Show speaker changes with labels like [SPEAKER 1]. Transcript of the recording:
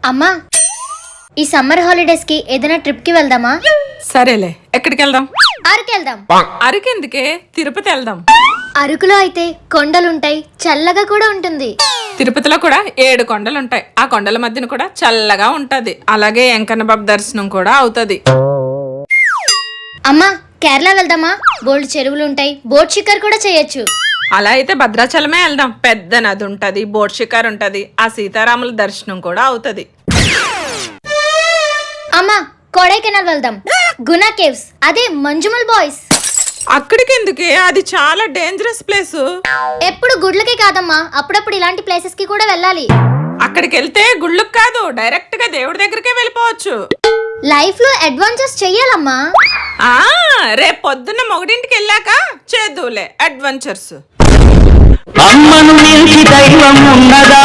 [SPEAKER 1] అమ్మా, ఈ summer holidays కి ఏదైనా ట్రిప్ కి వెళ్దామా?
[SPEAKER 2] సరేలే, ఎక్కడికి వెళ్దాం?
[SPEAKER 1] అరకు వెళ్దాం.
[SPEAKER 2] అరకెందుకే, తిరుపతి వెళ్దాం.
[SPEAKER 1] అరకులో అయితే కొండలుంటాయి, చల్లగా కూడా ఉంటుంది.
[SPEAKER 2] తిరుపతిలో కూడా 7 కొండలుంటాయి. ఆ కొండల మధ్యన కూడా చల్లగా ఉంటది. అలాగే వెంకన్న బాబు దర్శనం కూడా అవుతది.
[SPEAKER 1] అమ్మా, కేరళ వెళ్దామా? బోల్డ్ చెరువులు ఉంటాయి, బోట్ షికార్ కూడా చేయొచ్చు.
[SPEAKER 2] అలా అయితే భద్రాచలమే వెళ్దాం. పెద్ద నది ఉంటది, బోట్ షికార్ ఉంటది, ఆ సీతారాముల దర్శనం కూడా అవుతది.
[SPEAKER 1] అమ్మా, కొడైకెనాల్ వెళ్దాం. గునా కేవ్స్, అదే మంజుమల్ బాయ్స్.
[SPEAKER 2] అక్కడికి ఎందుకే, అది చాలా డేంజరస్ ప్లేస్.
[SPEAKER 1] ఎప్పుడు గుడ్లకే కాదమ్మా, అప్పుడప్పుడు ఇలాంటి ప్లేసెస్ కి కూడా వెళ్ళాలి.
[SPEAKER 2] అక్కడికి వెళ్తే గుళ్ళకి కాదు, డైరెక్ట్ గా దేవుడి దగ్గరికే వెళ్ళిపోవచ్చు.
[SPEAKER 1] లైఫ్ లో అడ్వెంచర్స్ చెయ్యాలమ్మా.
[SPEAKER 2] రేపు పొద్దున్న మొగడింటికి వెళ్ళాక చేద్దులే అడ్వెంచర్స్.
[SPEAKER 3] అమ్మను మించి దైవం ఉన్నదా?